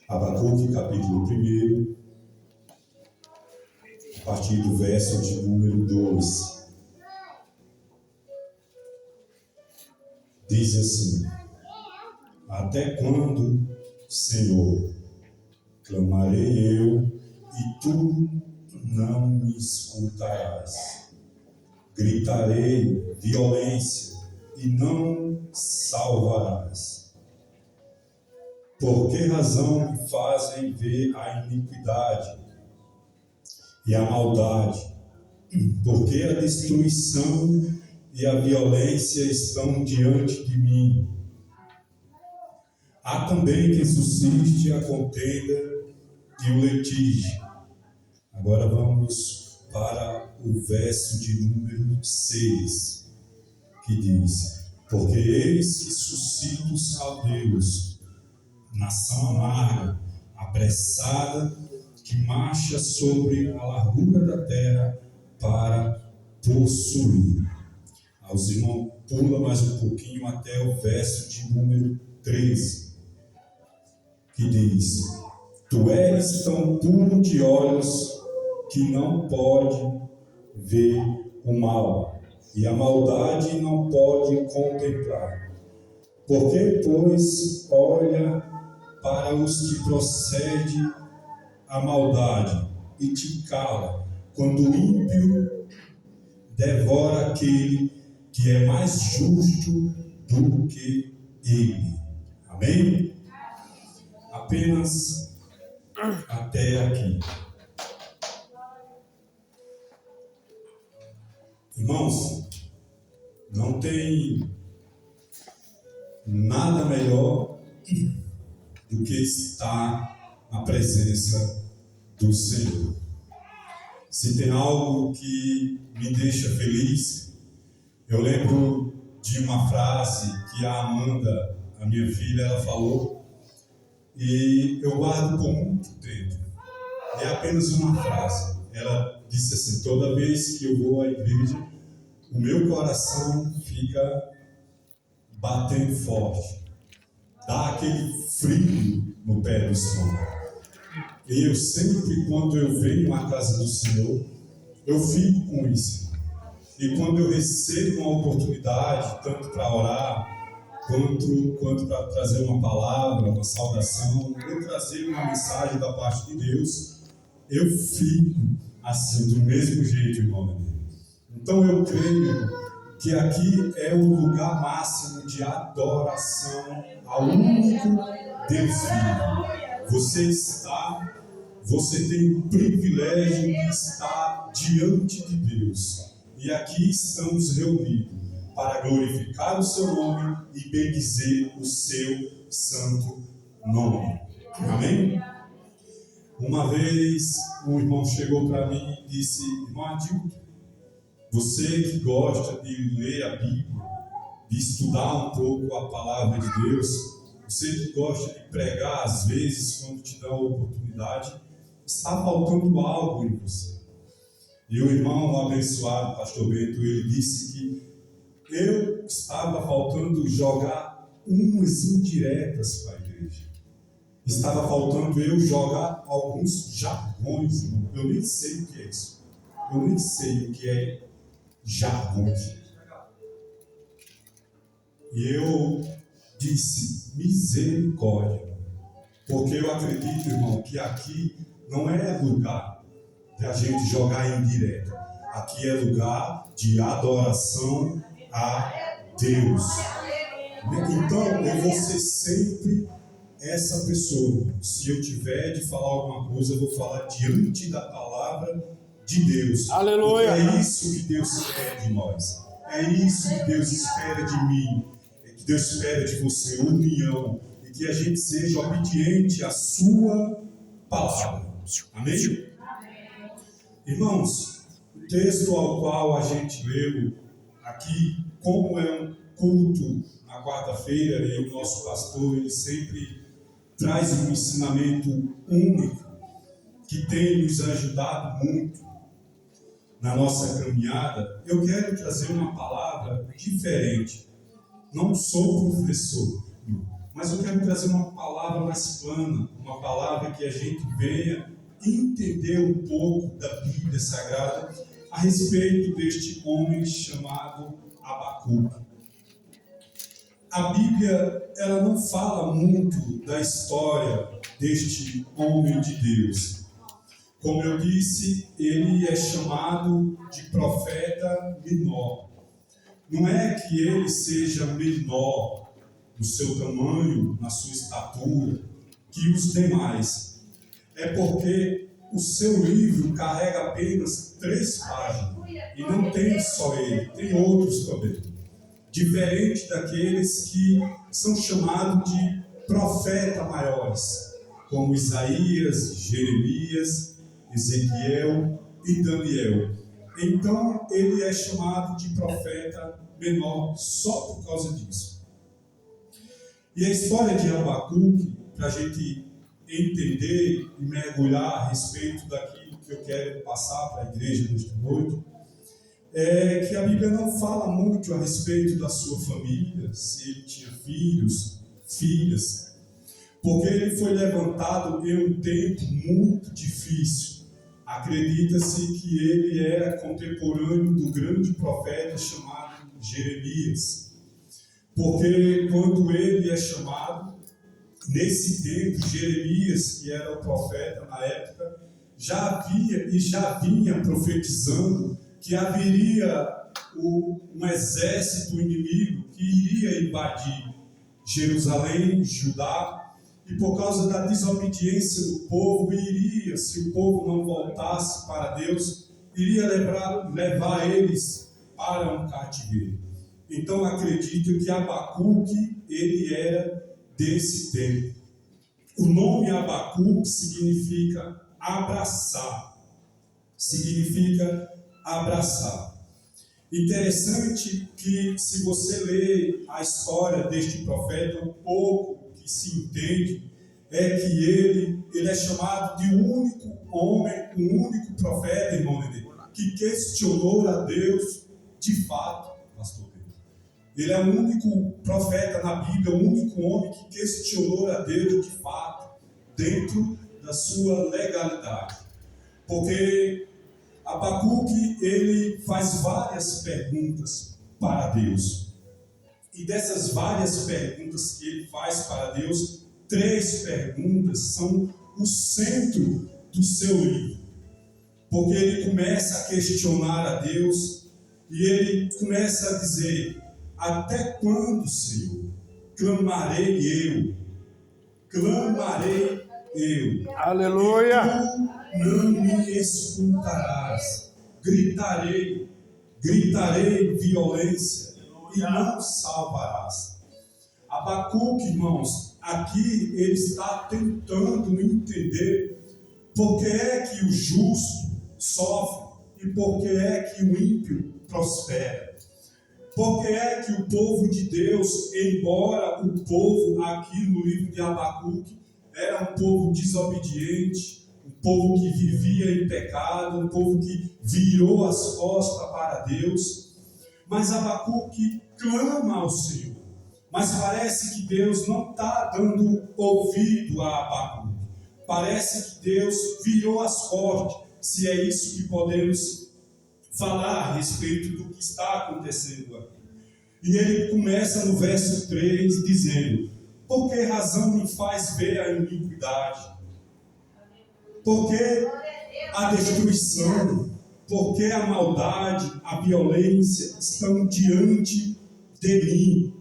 Abacuque, capítulo 1, a partir do verso de número 2. Diz assim: até quando, Senhor, clamarei eu, e tu não me escutarás? Gritarei violência, e não salvarás. Por que razão me fazem ver a iniquidade e a maldade? Porque a destruição e a violência estão diante de mim. Há também quem suscite a contenda e o litígio. Agora vamos para o verso de número 6, que diz: porque eis que suscito os caldeus, nação amarga, apressada, que marcha sobre a largura da terra para possuir. Os irmãos, pula mais um pouquinho até o verso de número 13, que diz: tu és tão puro de olhos que não pode ver o mal, e a maldade não pode contemplar. Porque, pois, olha para os que procede a maldade e te cala, quando o ímpio devora aquele que é mais justo do que ele. Amém? Apenas até aqui. Irmãos, não tem nada melhor do que estar na presença do Senhor. Se tem algo que me deixa feliz, eu lembro de uma frase que a Amanda, a minha filha, ela falou, e eu guardo por muito tempo. É apenas uma frase. Ela disse assim: toda vez que eu vou à igreja, o meu coração fica batendo forte, dá aquele frio no pé do estômago. E eu sempre, quando eu venho à casa do Senhor, eu fico com isso. E quando eu recebo uma oportunidade, tanto para orar, quanto para trazer uma palavra, uma saudação, ou trazer uma mensagem da parte de Deus, eu fico assim, do mesmo jeito, irmão de Deus. Então eu creio que aqui é o lugar máximo de adoração ao único Deus vivo. Você tem o privilégio de estar diante de Deus. E aqui estamos reunidos para glorificar o seu nome e bendizer o seu santo nome. Amém? Uma vez um irmão chegou para mim e disse: irmão Adilton, você que gosta de ler a Bíblia, de estudar um pouco a palavra de Deus, você que gosta de pregar às vezes quando te dá a oportunidade, está faltando algo em você. E o irmão abençoado, pastor Bento, ele disse que eu estava faltando jogar umas indiretas para a igreja. Estava faltando eu jogar alguns jargões. Eu nem sei o que é isso. Eu nem sei o que é jargões. E eu disse: misericórdia. Porque eu acredito, irmão, que aqui não é lugar de a gente jogar indireta. Aqui é lugar de adoração a Deus. Então, eu vou ser sempre essa pessoa. Se eu tiver de falar alguma coisa, eu vou falar diante da palavra de Deus. Aleluia! Porque é isso que Deus quer de nós. É isso que Deus espera de mim. É que Deus espera de você, união. E que a gente seja obediente à sua palavra. Amém? Irmãos, o texto ao qual a gente leu aqui, como é um culto na quarta-feira, e o nosso pastor, ele sempre traz um ensinamento único, que tem nos ajudado muito na nossa caminhada. Eu quero trazer uma palavra diferente. Não sou professor, mas eu quero trazer uma palavra mais plana, uma palavra que a gente venha entender um pouco da Bíblia Sagrada a respeito deste homem chamado Abacuque. A Bíblia, ela não fala muito da história deste homem de Deus. Como eu disse, ele é chamado de profeta menor. Não é que ele seja menor no seu tamanho, na sua estatura, que os demais. É porque o seu livro carrega apenas 3 páginas. E não tem só ele, tem outros também. Diferente daqueles que são chamados de profetas maiores, como Isaías, Jeremias, Ezequiel e Daniel. Então, ele é chamado de profeta menor só por causa disso. E a história de Abacuque, para a gente entender e mergulhar a respeito daquilo que eu quero passar para a igreja nesta noite, é que a Bíblia não fala muito a respeito da sua família, se ele tinha filhos, filhas, porque ele foi levantado em um tempo muito difícil. Acredita-se que ele era contemporâneo do grande profeta chamado Jeremias, porque quando ele é chamado, nesse tempo, Jeremias, que era o profeta na época, já vinha profetizando que haveria um exército inimigo que iria invadir Jerusalém, Judá, e por causa da desobediência do povo, se o povo não voltasse para Deus, iria levar eles para um cativeiro. Então acredito que Abacuque, ele era desse tempo. O nome Abacuque significa abraçar. Interessante que, se você ler a história deste profeta, um pouco que se entende é que ele é chamado de único homem, um único profeta, irmão dele, que questionou a Deus de fato, pastor Pedro. Ele é o único profeta na Bíblia, o único homem que questionou a Deus de fato, dentro da sua legalidade. Porque Abacuque, ele faz várias perguntas para Deus. E dessas várias perguntas que ele faz para Deus, 3 perguntas são o centro do seu livro. Porque ele começa a questionar a Deus e ele começa a dizer: até quando, Senhor, clamarei eu? Aleluia! E tu não me escutarás. Gritarei violência e não salvarás. Abacuque, irmãos, aqui ele está tentando entender por que é que o justo sofre e por que é que o ímpio prospera. Por que é que o povo de Deus, embora o povo aqui no livro de Abacuque era um povo desobediente, um povo que vivia em pecado, um povo que virou as costas para Deus, mas Abacuque clama ao Senhor. Mas parece que Deus não está dando ouvido a Abacuque. Parece que Deus virou as costas, se é isso que podemos falar a respeito do que está acontecendo aqui. E ele começa no verso 3 dizendo: por que razão me faz ver a iniquidade? Por que a destruição? Por que a maldade, a violência estão diante de mim?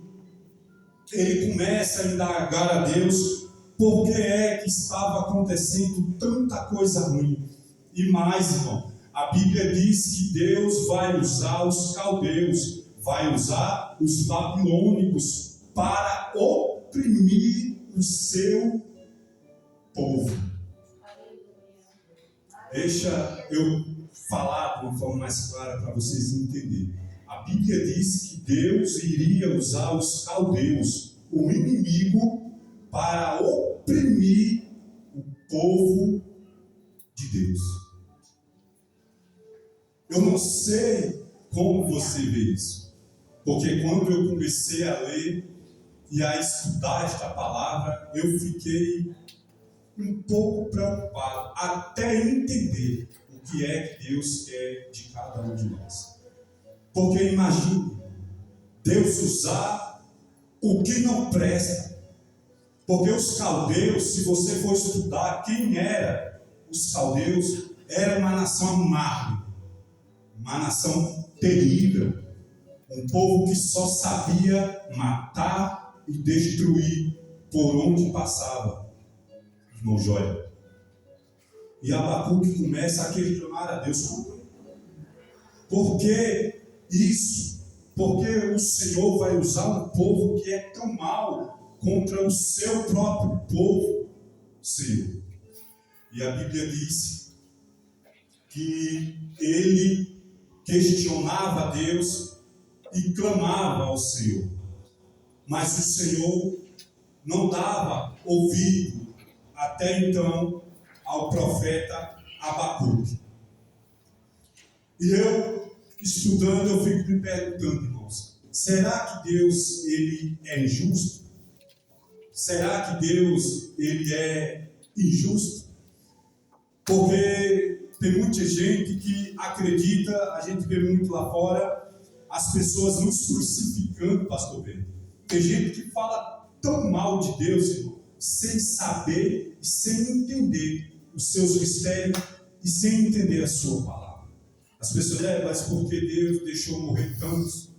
Ele começa a indagar a Deus por que é que estava acontecendo tanta coisa ruim. E mais, irmão, a Bíblia diz que Deus vai usar os caldeus, vai usar os babilônicos para oprimir o seu povo. Deixa eu falar de uma forma mais clara para vocês entenderem. A Bíblia diz que Deus iria usar os caldeus, o inimigo, para oprimir o povo de Deus. Eu não sei como você vê isso, porque quando eu comecei a ler e a estudar esta palavra, eu fiquei um pouco preocupado, até entender o que é que Deus quer de cada um de nós. Porque imagine Deus usar o que não presta. Porque os caldeus, se você for estudar quem era os caldeus, era uma nação amarga, uma nação terrível, um povo que só sabia matar e destruir por onde passava. Irmão Joia. E Abacuque começa a questionar a Deus. Por que isso? Porque o Senhor vai usar um povo que é tão mau contra o seu próprio povo, Senhor. E a Bíblia diz que ele questionava a Deus e clamava ao Senhor. Mas o Senhor não dava ouvido até então ao profeta Abacuque. E eu, estudando, eu fico me perguntando, irmãos, será que Deus ele é injusto? Será que Deus ele é injusto? Porque tem muita gente que acredita, a gente vê muito lá fora, as pessoas nos crucificando, pastor Pedro. Tem gente que fala tão mal de Deus, irmão, sem saber e sem entender os seus mistérios e sem entender a sua palavra. As pessoas dizem, mas por que Deus deixou morrer tantos?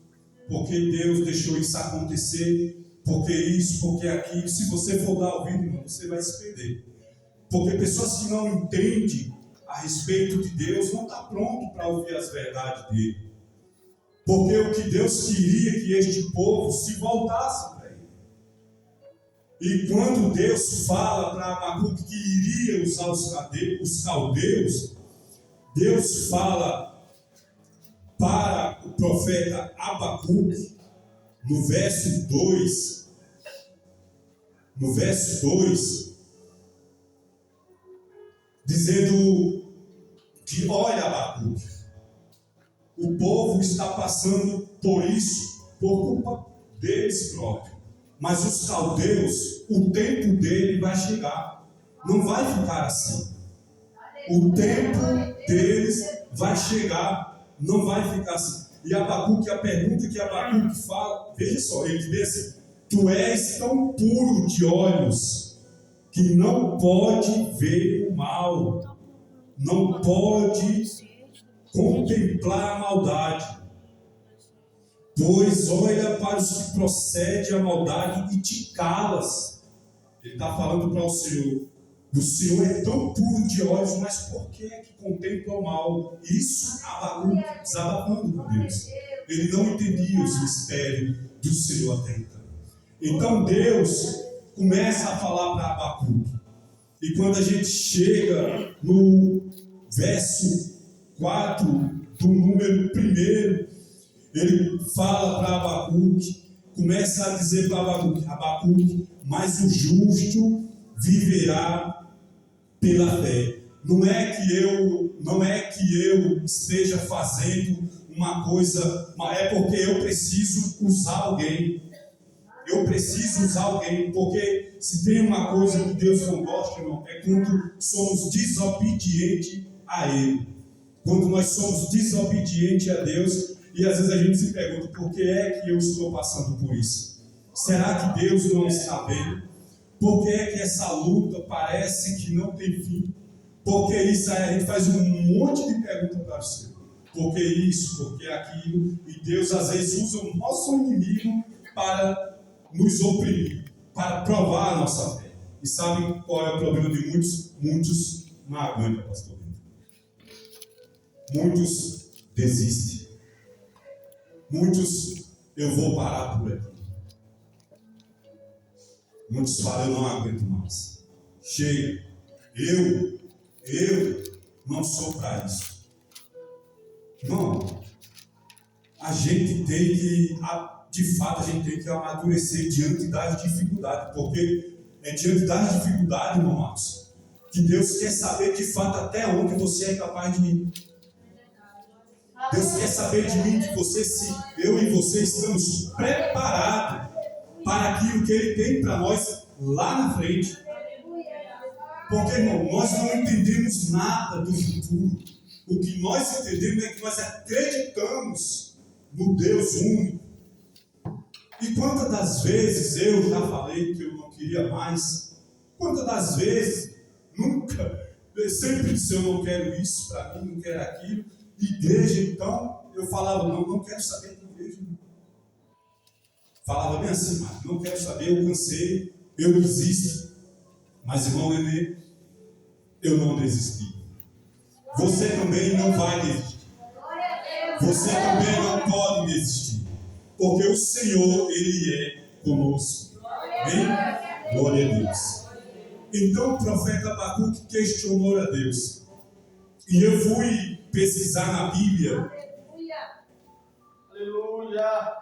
Por que Deus deixou isso acontecer? Por que isso? Por que aquilo? Se você for dar ouvido, irmão, você vai se perder. Porque pessoas que não entendem a respeito de Deus não estão prontas para ouvir as verdades dele. Porque o que Deus queria que este povo se voltasse para ele. E quando Deus fala para Abacuque que iria usar os caldeus, Deus fala para o profeta Abacuque, no verso 2, dizendo que, olha, Abacuque, o povo está passando por isso, por culpa deles próprios. Mas os caldeus, o tempo dele vai chegar. Não vai ficar assim. O tempo deles vai chegar. Não vai ficar assim. E Abacuque, a pergunta que Abacuque fala, veja só, ele diz assim: tu és tão puro de olhos que não pode ver o mal, não pode contemplar a maldade, pois olha para os que procedem a maldade e te calas. Ele está falando para o Senhor: o Senhor é tão puro de olhos, mas por que contempla o mal? Isso Abacuque desabafando com Deus. Ele não entendia os mistérios do Senhor até então. Então Deus começa a falar para Abacuque. E quando a gente chega no verso 4 do número 1, ele fala para Abacuque, começa a dizer para Abacuque, mas o justo viverá pela fé. Não é que eu esteja fazendo uma coisa, mas é porque eu preciso usar alguém. Eu preciso usar alguém, porque se tem uma coisa que Deus não gosta, irmão, é quando somos desobedientes a Ele. Quando nós somos desobedientes a Deus, e às vezes a gente se pergunta, por que é que eu estou passando por isso? Será que Deus não está vendo? Por que é que essa luta parece que não tem fim? Por que isso? Aí a gente faz um monte de perguntas para o Senhor. Por que isso? Por que aquilo? E Deus às vezes usa o nosso inimigo para nos oprimir, para provar a nossa fé. E sabe qual é o problema de muitos? Muitos não aguentam, pastor. Muitos desistem. Muitos, eu vou parar por aqui. Muitos falam, eu não aguento mais. Chega. Eu não sou para isso. Não. A gente tem que, de fato, a gente tem que amadurecer diante das dificuldades. Porque é diante das dificuldades, irmão Marcos, que Deus quer saber de fato até onde você é capaz de ir. Deus quer saber de mim, de você, se eu e você estamos preparados para aquilo que Ele tem para nós lá na frente. Porque, irmão, nós não entendemos nada do futuro. O que nós entendemos é que nós acreditamos no Deus único. E quantas das vezes eu já falei que eu não queria mais? Quantas das vezes, nunca, eu sempre disse eu não quero isso para mim, não quero aquilo. Igreja, então, eu falava, não quero saber de igreja. Não. Falava bem assim, mas não quero saber, eu cansei, eu desisto. Mas, irmão Nenê, eu não desisti. Você também não vai desistir. Você também não pode desistir. Porque o Senhor, Ele é conosco. Amém? Glória a Deus. Então o profeta Abacuque questionou a Deus. E eu fui pesquisar na Bíblia. Aleluia.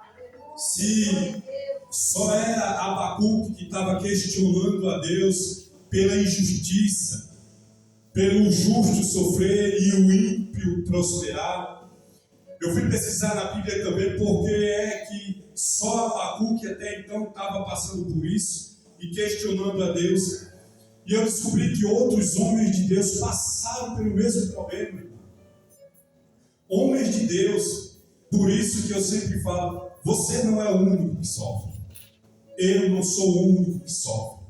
Se só era Abacuque que estava questionando a Deus pela injustiça, pelo justo sofrer e o ímpio prosperar. Eu fui pesquisar na Bíblia também porque é que só Abacuque até então estava passando por isso e questionando a Deus. E eu descobri que outros homens de Deus passaram pelo mesmo problema. Homens de Deus. Por isso que eu sempre falo, você não é o único que sofre. Eu não sou o único que sofre.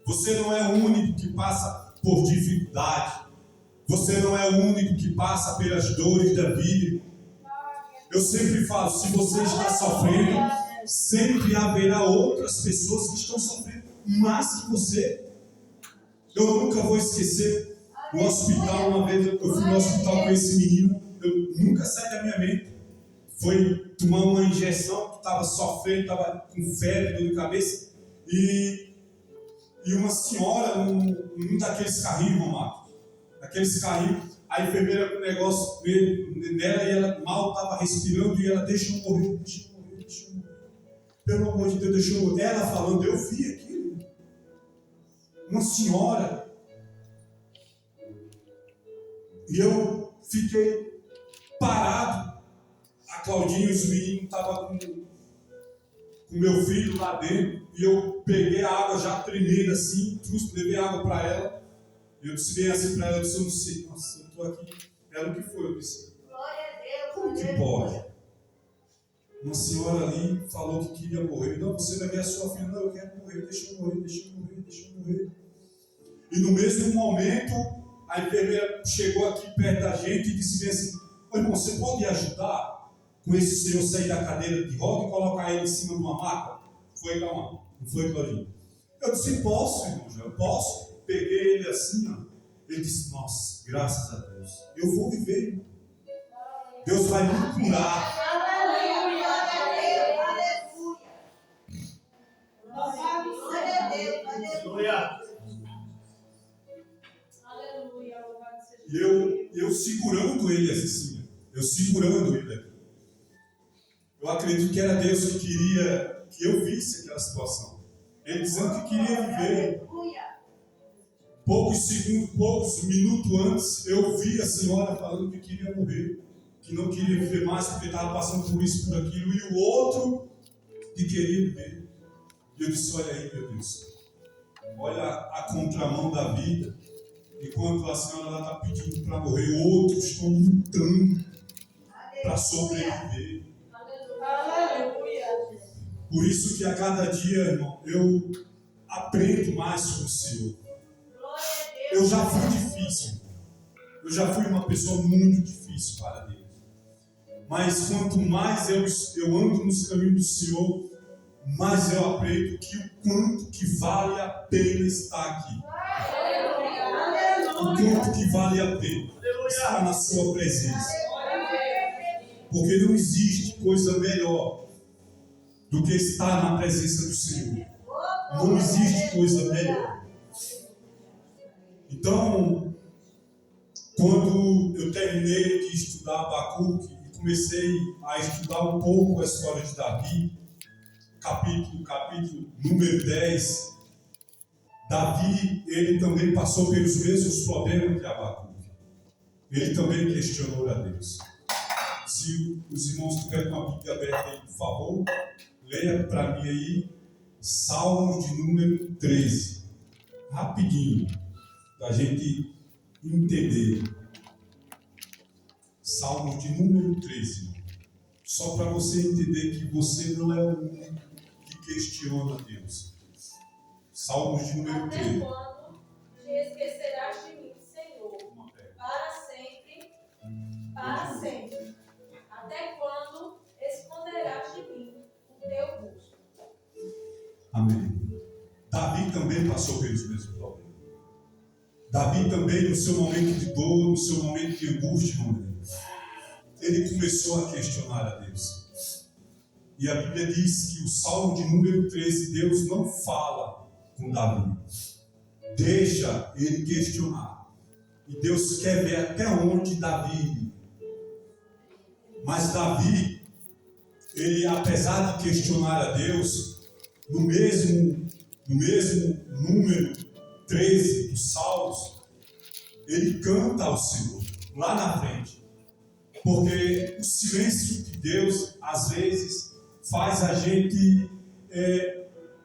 Você não é o único que passa por dificuldade. Você não é o único que passa pelas dores da vida. Eu sempre falo, se você está sofrendo, sempre haverá outras pessoas que estão sofrendo mais que você. Eu nunca vou esquecer, no hospital, uma vez eu fui no hospital com esse menino, eu nunca sai da minha mente. Foi tomar uma injeção, que estava sofrendo, estava com febre, dor de cabeça, e uma senhora, num daqueles carrinhos, Romário, daqueles carrinhos, a enfermeira com o negócio nela e ela mal estava respirando e ela deixa eu morrer. Pelo amor de Deus, deixa eu morrer. Ela falando, eu vi aquilo. Uma senhora. E eu fiquei parado. A Claudinha e os meninos estavam com meu filho lá dentro. E eu peguei a água já tremenda assim, levei água para ela. Eu disse bem assim para ela, eu disse, eu não sei, nossa, eu estou aqui. Ela o que foi? Eu disse, como que pode? Uma senhora ali falou que queria morrer. Não, você vai ver a sua filha. Não, eu quero morrer, deixa eu morrer. E no mesmo momento, a enfermeira chegou aqui perto da gente e disse bem assim, ô irmão, você pode ajudar com esse senhor sair da cadeira de roda e colocar ele em cima de uma maca? Foi, calma, não foi, Claudinho? Eu disse, posso, irmão, eu posso. Peguei ele assim, ó. Ele disse, nossa, graças a Deus, eu vou viver. Deus vai me curar. Aleluia. E eu segurando ele assim, aqui. Eu acredito que era Deus que queria que eu visse aquela situação. Ele dizendo que queria viver. Poucos minutos antes, eu vi a senhora falando que queria morrer, que não queria viver mais porque estava passando por isso, por aquilo, e o outro que queria viver. E eu disse, olha aí, meu Deus, olha a contramão da vida. Enquanto a senhora está pedindo para morrer, outros estão lutando para sobreviver. Por isso que a cada dia, irmão, eu aprendo mais com o Senhor. Eu já fui difícil. Eu já fui uma pessoa muito difícil para Deus. Mas quanto mais eu ando nos caminhos do Senhor, mais eu aprendo que o quanto que vale a pena estar aqui. O quanto que vale a pena estar na sua presença. Porque não existe coisa melhor do que estar na presença do Senhor. Não existe coisa melhor. Então, quando eu terminei de estudar Abacuque e comecei a estudar um pouco a história de Davi, capítulo número 10, Davi, ele também passou pelos mesmos problemas que Abacuque. Ele também questionou a Deus. Se os irmãos tiverem uma Bíblia aberta aí, por favor, leia para mim aí, Salmos de número 13. Rapidinho, para a gente entender. Salmos de número 13. Só para você entender que você não é o único que questiona Deus. Salmos de número 13. Até quando te esquecerás de mim, Senhor? Para sempre, para sempre. Até quando esconderás de mim o teu rosto? Amém. Davi também passou pelos mesmos problemas. Davi também, no seu momento de dor, no seu momento de angústia, ele começou a questionar a Deus. E a Bíblia diz que o Salmo de número 13, Deus não fala com Davi. Deixa ele questionar. E Deus quer ver até onde Davi iria. Mas Davi, ele, apesar de questionar a Deus, no mesmo número 13 dos Salmos, ele canta ao Senhor, lá na frente. Porque o silêncio de Deus, às vezes, faz a gente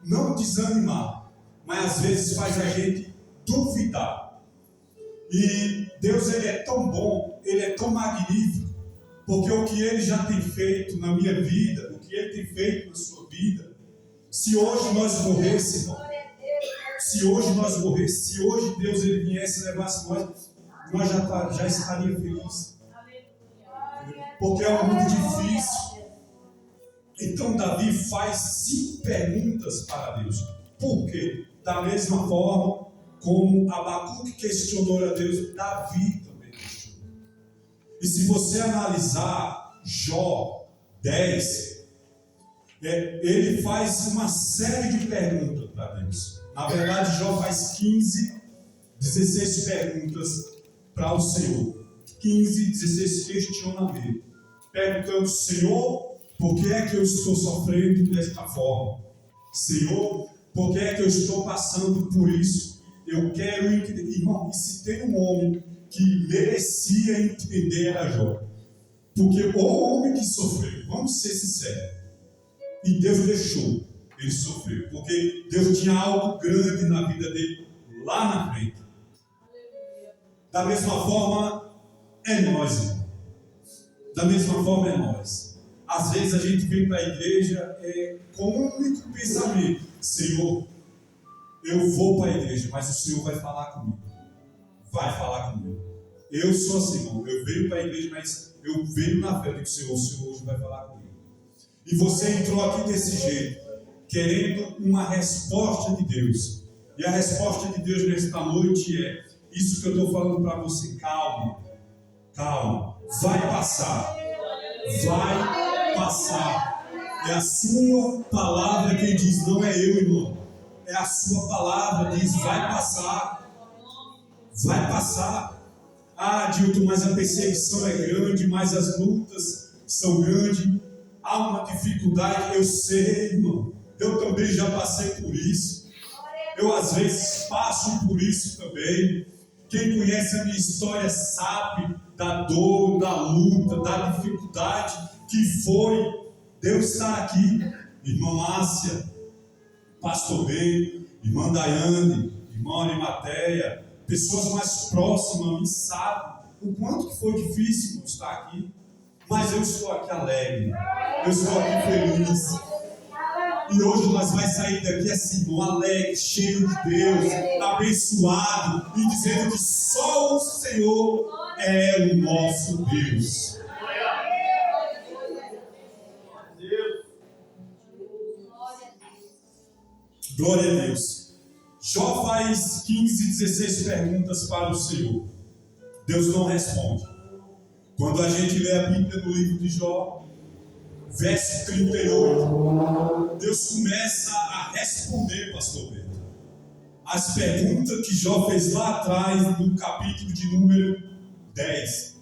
não desanimar, mas às vezes faz a gente duvidar. E Deus, ele é tão bom, ele é tão magnífico, porque o que ele já tem feito na minha vida, o que ele tem feito na sua vida, se hoje nós morrêssemos, se hoje Deus ele viesse e levasse nós já estaria feliz. Porque é muito difícil. Então Davi faz 5 perguntas para Deus. Por quê? Da mesma forma como Abacuque questionou a Deus, Davi também questionou. E se você analisar Jó 10, ele faz uma série de perguntas para Deus. Na verdade, Jó faz 16 perguntas para o Senhor. 16 questionamentos. Perguntando, Senhor, por que é que eu estou sofrendo desta forma? Senhor, por que é que eu estou passando por isso? Eu quero entender. Irmão, e se tem um homem que merecia entender era Jó. Porque o homem que sofreu, vamos ser sinceros, e Deus deixou ele sofrer, porque Deus tinha algo grande na vida dele lá na frente. Da mesma forma, é nós, irmão. Da mesma forma, é nós. Às vezes a gente vem para a igreja com um único pensamento: Senhor, eu vou para a igreja, mas o Senhor vai falar comigo. Vai falar comigo. Eu sou assim, irmão. Eu venho para a igreja, mas eu venho na fé do Senhor. O Senhor hoje vai falar comigo. E você entrou aqui desse jeito, querendo uma resposta de Deus. E a resposta de Deus nesta noite é isso que eu estou falando para você. Calma, calma. Vai passar. Vai passar. É a sua palavra quem diz, não é eu, irmão. É a sua palavra, diz, vai passar. Vai passar. Ah, Dilton, mas a perseguição é grande, mas as lutas são grandes. Há uma dificuldade, eu sei, irmão. Eu também já passei por isso. Eu às vezes passo por isso também. Quem conhece a minha história sabe da dor, da luta, da dificuldade que foi. Deus está aqui. Irmã Márcia, Pastor B, Irmã Daiane, Irmã Arimateia, pessoas mais próximas a mim sabem o quanto que foi difícil estar aqui. Mas eu estou aqui alegre, eu estou aqui feliz. E hoje nós vamos sair daqui assim, irmão, alegre, cheio de Deus, abençoado, e dizendo que só o Senhor é o nosso Deus. Glória a Deus. Jó faz 16 perguntas para o Senhor. Deus não responde. Quando a gente lê a Bíblia no livro de Jó, verso 38, Deus começa a responder, pastor Beto, as perguntas que Jó fez lá atrás, no capítulo de número 10.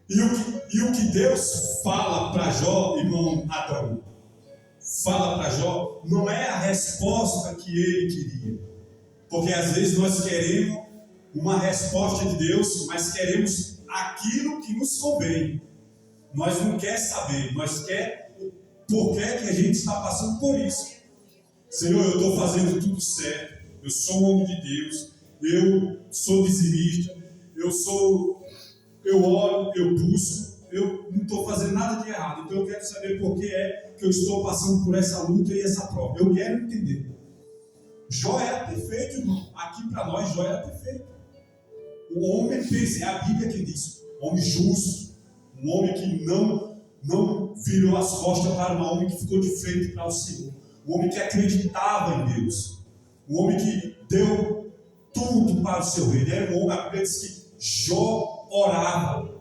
E o que Deus fala para Jó, irmão Adão, fala para Jó, não é a resposta que ele queria. Porque às vezes nós queremos uma resposta de Deus, mas queremos aquilo que nos convém. Nós não queremos saber, nós queremos por que é que a gente está passando por isso. Senhor, eu estou fazendo tudo certo, eu sou um homem de Deus, eu sou dizimista, eu oro, eu busco, eu não estou fazendo nada de errado, então eu quero saber por que é que eu estou passando por essa luta e essa prova. Eu quero entender. Jó era perfeito, irmão. Aqui para nós, Jó era perfeito. O homem fez, é a Bíblia que diz, homem justo, um homem que não virou as costas para um homem que ficou de frente para o Senhor. Um homem que acreditava em Deus. Um homem que deu tudo para o seu reino. Era um homem, a Bíblia diz que Jó orava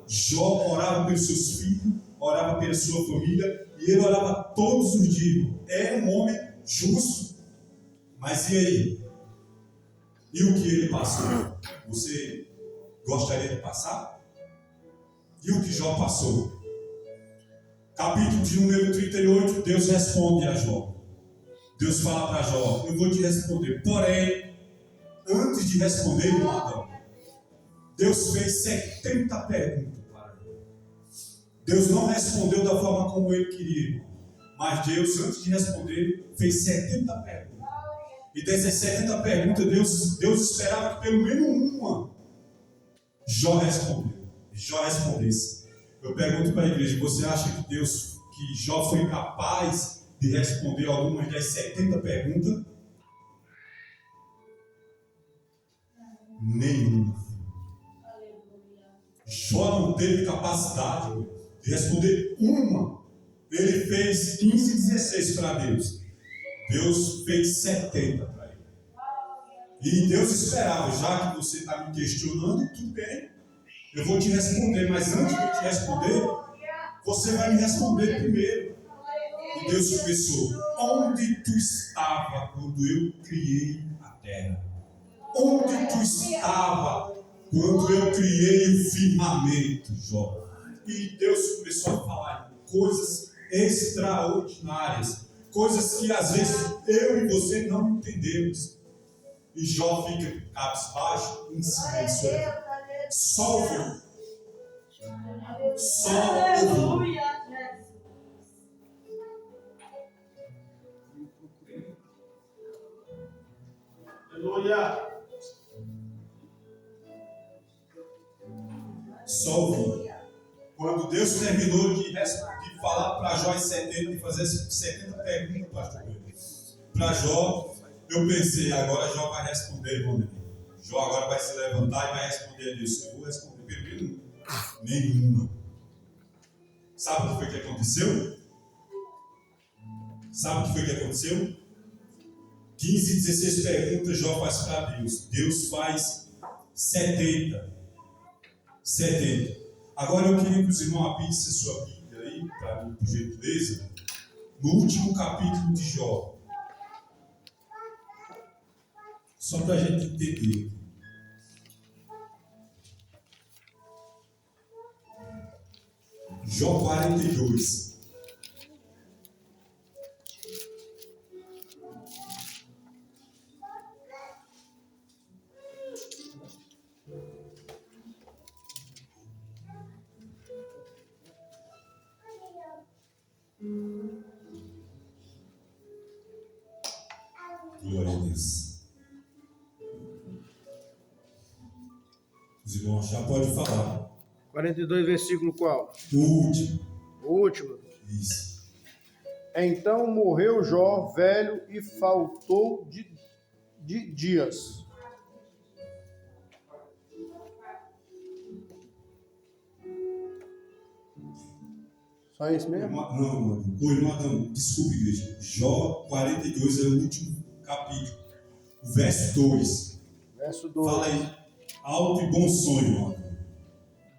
pelos seus filhos, orava pela sua família, e ele orava todos os dias. Era um homem justo. Mas e aí? E o que ele passou? Você gostaria de passar? E o que Jó passou? Capítulo de número 38, Deus responde a Jó. Deus fala para Jó, eu vou te responder. Porém, antes de responder, irmão Adão, Deus fez 70 perguntas para Jó. Deus não respondeu da forma como ele queria, mas Deus, antes de responder, fez 70 perguntas. E dessas 70 perguntas, Deus esperava que pelo menos uma Jó respondesse. Eu pergunto para a igreja, você acha que Jó foi capaz de responder algumas das 70 perguntas? Nenhuma. Jó não teve capacidade de responder uma. Ele fez 15 e 16 para Deus. Deus fez 70 para ele. E Deus esperava, já que você está me questionando, tudo bem, eu vou te responder, mas antes de eu te responder, você vai me responder primeiro. E Deus começou, onde tu estava quando eu criei a terra? Onde tu estava quando eu criei o firmamento, Jó? E Deus começou a falar coisas extraordinárias, coisas que às vezes eu e você não entendemos. E Jó fica cabisbaixo, em silêncio. Só ouviu. Só ouviu. Aleluia. Só ouviu. Quando Deus terminou de falar para Jó em 70, de fazer 70 perguntas, pastor, para Jó, eu pensei, agora Jó vai responder, irmão. Jó agora vai se levantar e vai responder a Deus. Eu vou responder pelo nenhuma. Sabe o que foi que aconteceu? 15, 16 perguntas Jó faz para Deus. Deus faz 70. Agora eu queria que os irmãos abrissem sua Bíblia aí, para mim, por gentileza, no último capítulo de Jó. Só para a gente entender. Jó 42. Glória a Deus. Os irmãos já podem falar. 42, versículo qual? O último. O último. Isso. Então morreu Jó, velho, e faltou de dias. Só isso mesmo? Não. O irmão Adão, desculpe, igreja. Jó 42 é o último capítulo. O verso 2. Verso 2. Fala aí. Alto e bom sonho, irmão.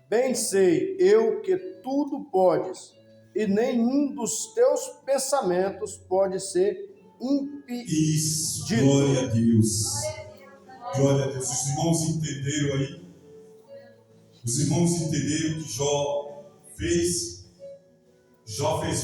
Bem sei eu que tudo podes, e nenhum dos teus pensamentos pode ser impedido. Isso, glória a Deus. Glória a Deus. Os irmãos entenderam aí? Os irmãos entenderam que Jó fez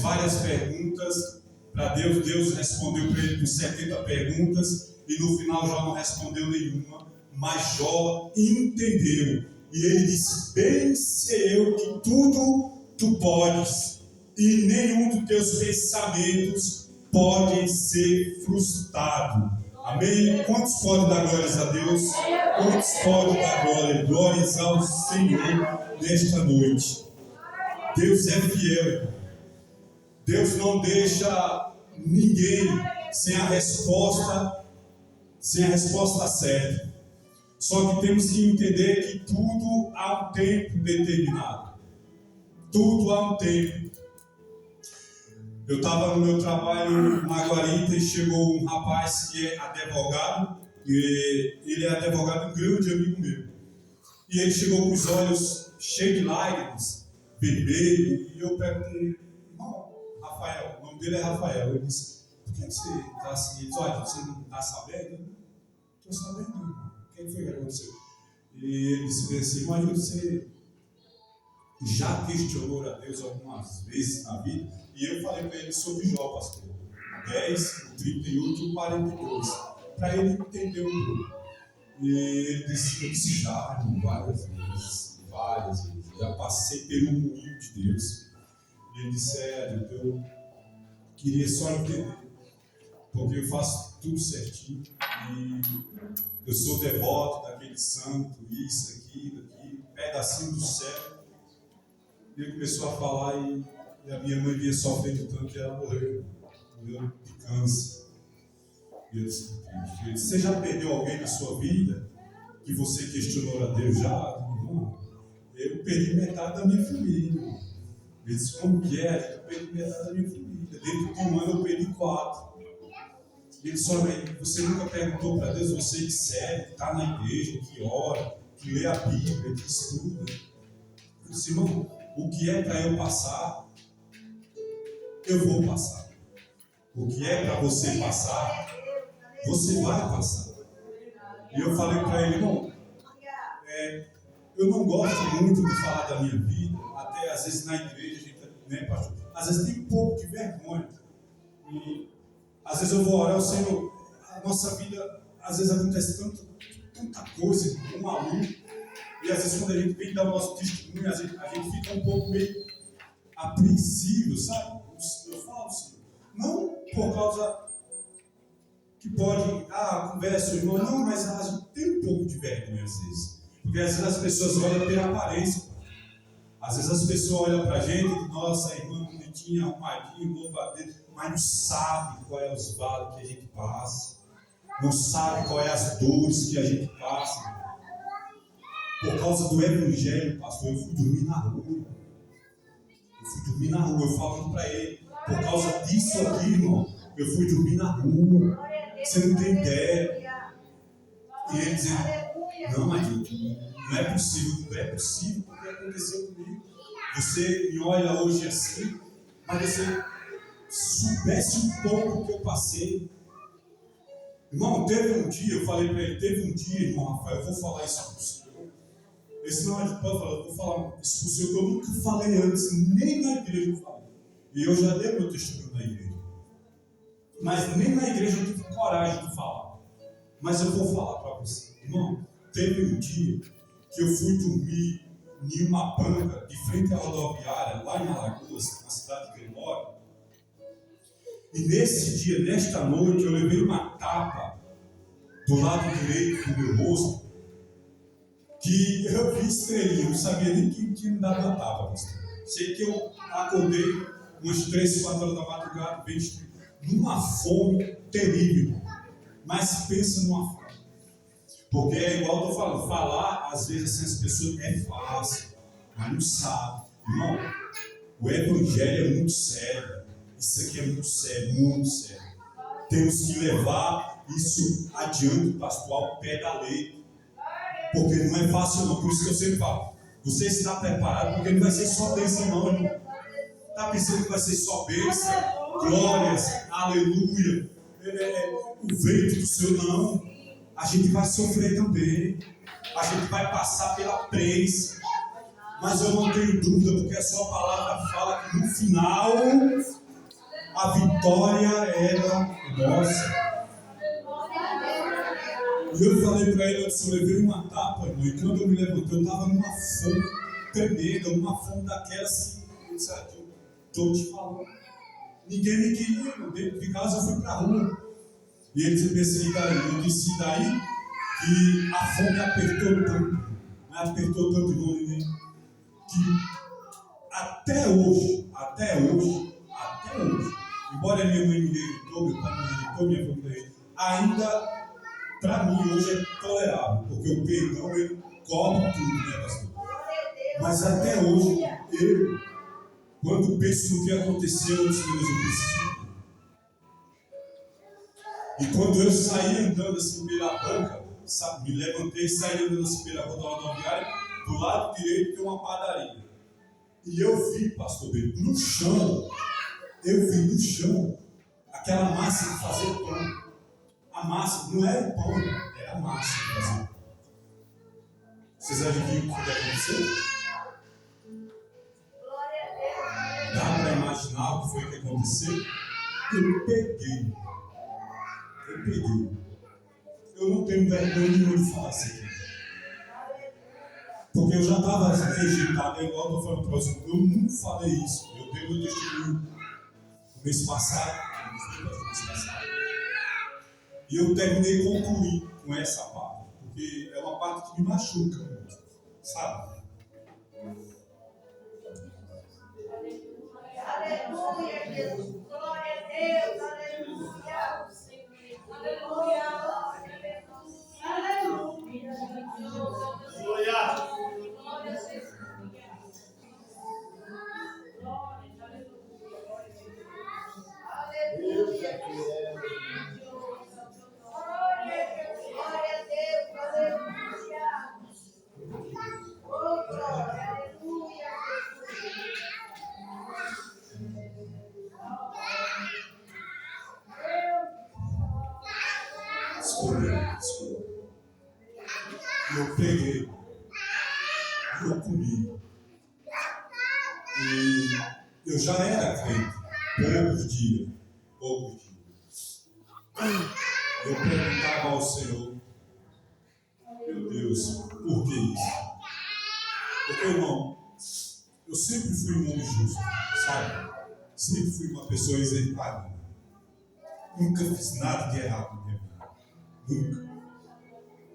várias perguntas para Deus. Deus respondeu para ele com 70 perguntas e no final Jó não respondeu nenhuma, mas Jó entendeu. E ele disse, bem sei eu que tudo tu podes. e nenhum dos teus pensamentos pode ser frustrado. Amém? Quantos podem dar glórias a Deus? Quantos podem dar glórias ao Senhor nesta noite? Deus é fiel. Deus não deixa ninguém sem a resposta certa. Só que temos que entender que tudo há um tempo determinado. Tudo há um tempo. Eu estava no meu trabalho na Guarita e chegou um rapaz que é advogado, e ele é advogado, um grande amigo meu. E ele chegou com os olhos cheios de lágrimas, vermelho, e eu perguntei, irmão, Rafael, o nome dele é Rafael. Ele disse, por que você está assim? Ele disse, olha, você não está sabendo? Estou sabendo, irmão. O que foi que aconteceu? E ele disse assim, mas você já questionou a Deus algumas vezes na vida? E eu falei para ele sobre Jó, pastor, 10, 38 e 42, para ele entender um pouco. E ele disse, eu disse já, irmão, várias vezes, já passei pelo moinho de Deus. E ele disse, eu queria só entender, porque eu faço tudo certinho, e eu sou devoto daquele santo, isso, aquilo, pedacinho do céu. E ele começou a falar e a minha mãe vinha sofrendo tanto que ela morreu de câncer. E eu disse, você já perdeu alguém na sua vida que você questionou a Deus? Já? Não. Eu perdi metade da minha família. Ele disse, como que é? Eu perdi metade da minha família. Dentro de um ano eu perdi 4. E ele disse, olha, você nunca perguntou para Deus, você que serve, que está na igreja, que ora, que lê a Bíblia, que estuda. Eu disse, irmão, o que é para eu passar, eu vou passar. O que é para você passar, você vai passar. E eu falei para ele, irmão, eu não gosto muito de falar da minha vida, até às vezes na igreja, a gente, né, pastor? Às vezes tem um pouco de vergonha. E às vezes eu vou orar, o Senhor, a nossa vida, às vezes acontece tanta coisa, um maluco. E às vezes quando a gente vem dar o nosso testemunho, a gente fica um pouco meio apreensivo, sabe? Eu falo, Senhor, não por causa que pode, conversa, irmão, não, mas a gente tem um pouco de vergonha às vezes. Porque às vezes as pessoas olham pela aparência. Às vezes as pessoas olham pra gente e nossa, irmã bonitinha, arrumadinha, louva a Deus, mas não sabe qual é os vales que a gente passa. Não sabe qual é as dores que a gente passa. Por causa do evangelho, pastor, eu fui dormir na rua. Eu falando para ele, por causa disso aqui, irmão, eu fui dormir na rua. Você não tem ideia. E ele dizendo, não, mas não é possível porque aconteceu comigo. Você me olha hoje assim, mas você soubesse um pouco o que eu passei. Irmão, teve um dia, eu falei para ele, irmão Rafael, eu vou falar isso para o Senhor. Esse não é de pode falar, eu vou falar isso para o Senhor que eu nunca falei antes, nem na igreja eu falei. E eu já dei meu testemunho na igreja. Mas nem na igreja eu tive coragem de falar. Mas eu vou falar para você. Irmão, teve um dia que eu fui dormir em uma banca de frente à rodoviária, lá em Alagoas, na cidade que eu moro. E nesse dia, nesta noite, eu levei uma tapa do lado direito do meu rosto, que eu vi estrelinha, não sabia nem quem tinha me dado a tapa. Sei que eu acordei umas 3, 4 horas da madrugada, numa fome terrível. Mas pensa numa fome. Porque é igual eu estou falando, falar às vezes assim, as pessoas é fácil, mas não sabe. Irmão, o evangelho é muito sério. Isso aqui é muito sério, muito sério. Temos que levar isso adiante, pastor, ao pé da lei. Porque não é fácil não, por isso que eu sempre falo. Você está preparado, porque não vai ser só bênção não, irmão. Está pensando que vai ser só bênção, glórias, aleluia, o vento do Senhor, não. A gente vai sofrer também. A gente vai passar pela prensa. Mas eu não tenho dúvida, porque a sua palavra fala que no final a vitória era nossa. E eu falei para ele, eu levei uma tapa, irmão, e quando eu me levantei, eu estava numa fome tremenda, uma fome daquelas assim, Estou te falando. Ninguém me queria, irmão. Dentro de casa eu fui para a rua. E ele disse daí, eu disse daí que a fome apertou tanto, mas apertou tanto, irmão, que até hoje, embora minha mãe me rejeitou, meu pai me rejeitou, minha família, ainda para mim hoje é tolerável, porque o perdão ele cobre tudo, né, pastor? Mas até hoje, eu, quando penso no que aconteceu nos meus homicídios, e quando eu saí andando assim pela banca, sabe, me levantei e saí andando assim pela rodoviária, do lado direito tem uma padaria. E eu vi, pastor Bento, no chão, aquela massa de fazer pão. A massa não era o pão, era a massa de fazer pão. Vocês adivinham o que aconteceu? Dá para imaginar o que foi que aconteceu? Eu peguei. Eu não tenho vergonha nenhuma de falar isso aqui. Porque eu já estava rejeitado, igual eu estou falando para vocês. Eu nunca falei isso. Eu dei meu testemunho no mês passado. E eu terminei concluir com essa parte. Porque é uma parte que me machuca muito. Sabe? Aleluia, Jesus. Glória a Deus. Aleluia. Aleluia. Aleluia. Glória a Jesus. Aleluia. Glória a Deus. Aleluia. Oh, glória. Aleluia. Desculpa. Eu peguei. Eu comi. E eu já era crente. Poucos dias. Eu perguntava ao Senhor, meu Deus, por que isso? Porque, irmão, eu sempre fui um homem justo, sabe? Sempre fui uma pessoa exemplar. Nunca fiz nada de errado na minha vida. Nunca.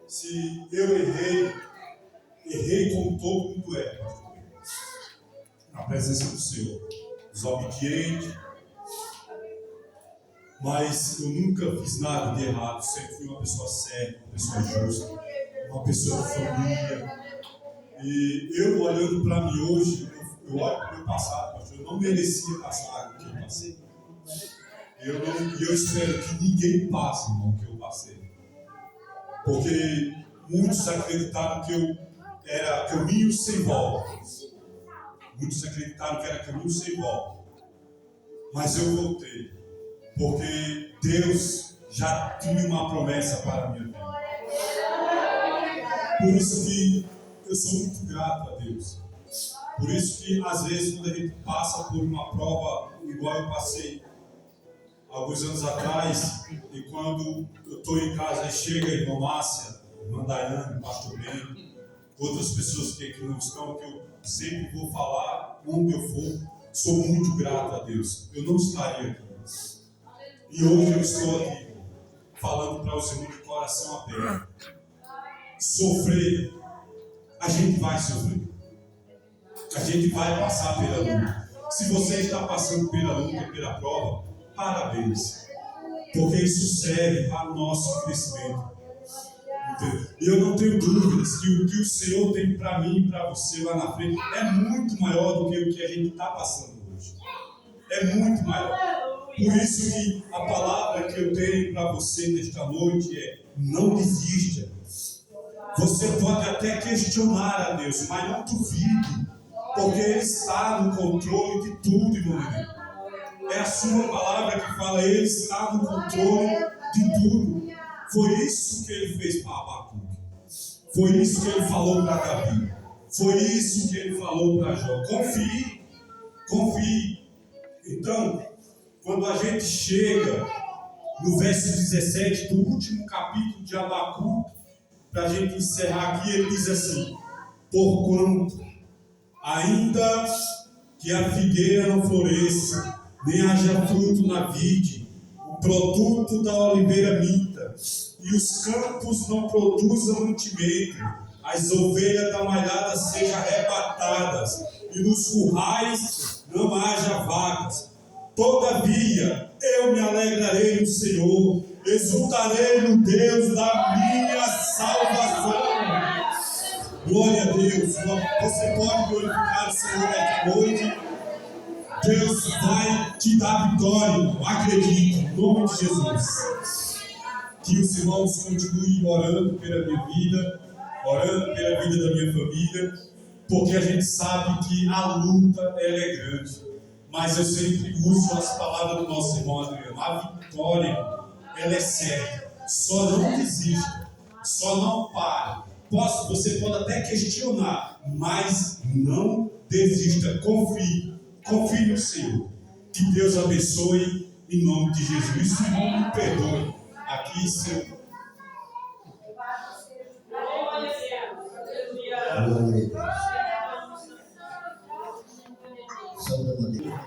Se eu errei como todo mundo erra. Na presença do Senhor. Desobediente. Mas eu nunca fiz nada de errado. Sempre fui uma pessoa séria, uma pessoa justa, uma pessoa de família. E eu olhando para mim hoje, eu olho para o meu passado, pastor, eu não merecia passar o que eu passei. E eu espero que ninguém passe, irmão, o que eu passei. Porque muitos acreditaram que eu era caminho sem volta. Muitos acreditaram que era caminho sem volta. Mas eu voltei. Porque Deus já tinha uma promessa para a minha vida. Por isso que eu sou muito grato a Deus. Por isso que às vezes quando a gente passa por uma prova igual eu passei alguns anos atrás, e quando eu estou em casa e chega a irmã Márcia, irmã Daiane, pastor Bento, outras pessoas que aqui não estão, que eu sempre vou falar, onde eu for, sou muito grato a Deus. Eu não estaria aqui. E hoje eu estou aqui, falando para os irmãos de coração aberto. Sofrer, a gente vai sofrer. A gente vai passar pela luta. Se você está passando pela luta, pela prova, parabéns. Porque isso serve para o nosso crescimento. E eu não tenho dúvidas que o que o Senhor tem para mim e para você lá na frente é muito maior do que o que a gente está passando hoje. É muito maior. Por isso que a palavra que eu tenho para você nesta noite é: não desista. Você pode até questionar a Deus, mas não duvide, porque Ele está no controle de tudo, irmão. É a sua palavra que fala, Ele está no controle de tudo. Foi isso que Ele fez para Abacuque. Foi isso que Ele falou para Davi. Foi isso que Ele falou para Jó. Confie. Então, quando a gente chega no verso 17 do último capítulo de Abacuque, para a gente encerrar aqui, ele diz assim: porquanto, ainda que a figueira não floresça, nem haja fruto na vide, o produto da oliveira minta, e os campos não produzam mantimento, as ovelhas da malhada sejam arrebatadas, e nos currais não haja vacas. Todavia, eu me alegrarei no Senhor, exultarei no Deus da minha salvação. Glória a Deus. Você pode glorificar o Senhor esta noite. Deus vai te dar vitória, irmão. Acredite, em nome de Jesus. Que os irmãos continuem orando pela minha vida, orando pela vida da minha família, porque a gente sabe que a luta ela é grande. Mas eu sempre uso as palavras do nosso irmão Adriano. A vitória, ela é certa. Só não desista. Só não pare. Você pode até questionar, mas não desista. Confie. Confie no Senhor. Que Deus abençoe em nome de Jesus. Isso não me perdoe. Aqui, Senhor. Glória a Deus.